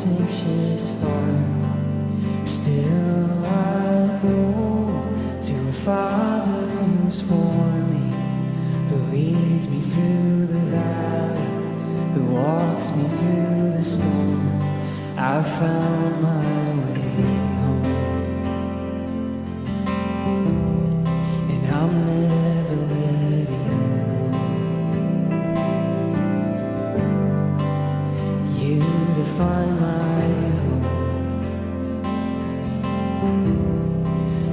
anxious heart. Still I hold to a Father who's for me, who leads me through the valley, who walks me through the storm. I've found my way home, and I'm never letting go. You define my hope.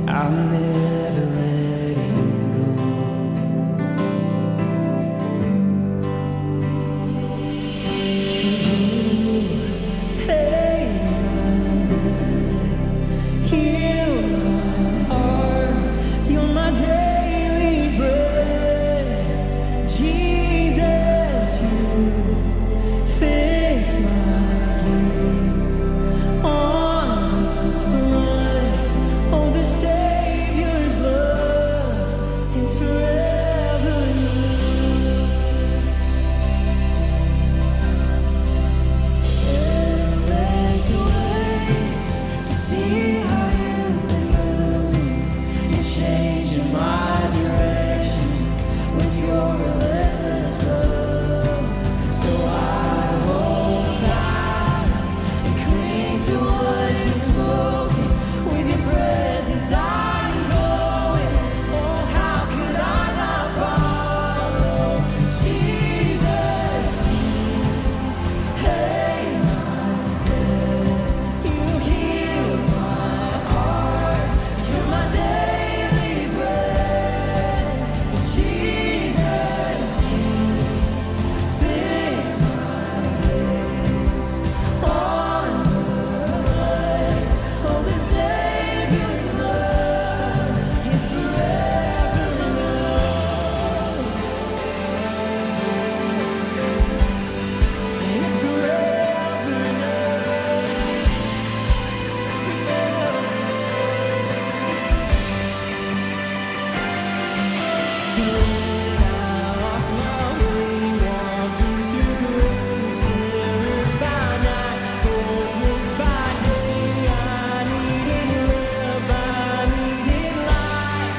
I'm never letting go. You paid my debt, heal my heart. You're my daily bread. Jesus, you fix my gaze on the blood. Oh, the Savior's love is forever endless ways to see how you've been moving. You're changing my direction with your relentless love. So I hold fast and cling to what you've spoken. With your presence I'm going. Oh, how could I not follow? Jesus, you pay my debt. You heal my heart. You're my daily bread. Jesus, you fix my gaze on the blood. Oh, the Savior's love is forever enough. It's forever enough. When I lost my way, walking through rooms, terrors by night, hopeless by day, I needed love, I needed light.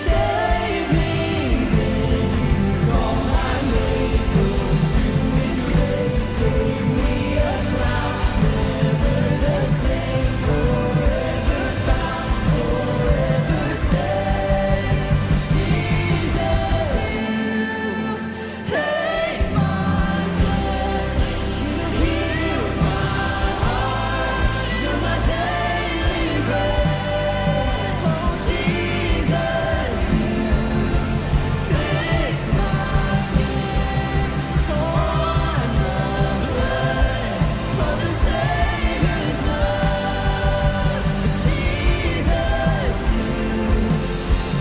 Save me, then you called my name, broke through with grace, gave me a crown, never the same, forever found, forever saved. Jesus, you paid my debt. You healed my heart. You're my daily bread. Oh, Jesus, you fix my gaze on the blood of the Savior's love. Jesus, you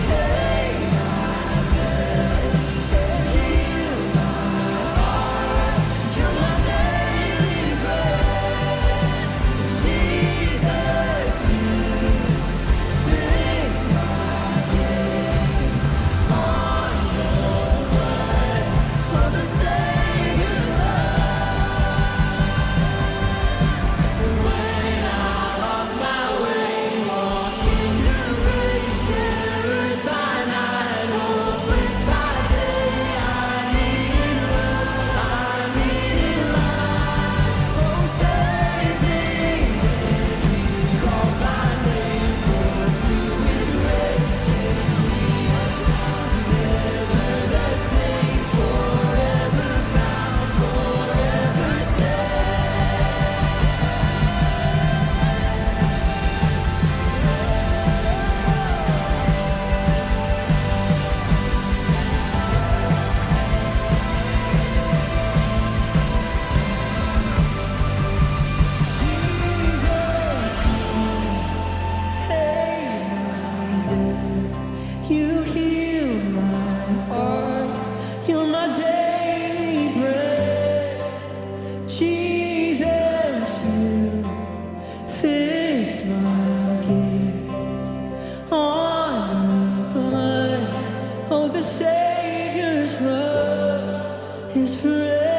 pay my debt and heal my heart. You're my daily bread. Jesus, you fix my gaze on the blood of the Savior's love. When I lost my way, walking through grace, terrors by night, hopeless by day, I needed love, I needed light. Oh, save me, then you called my name, broke through with grace, gave me a crown, never the same, forever found, forever saved. Jesus, you paid my debt. You healed my heart. You're my daily bread. Jesus, you fix my gaze on the blood. Oh, the Savior's love is forever.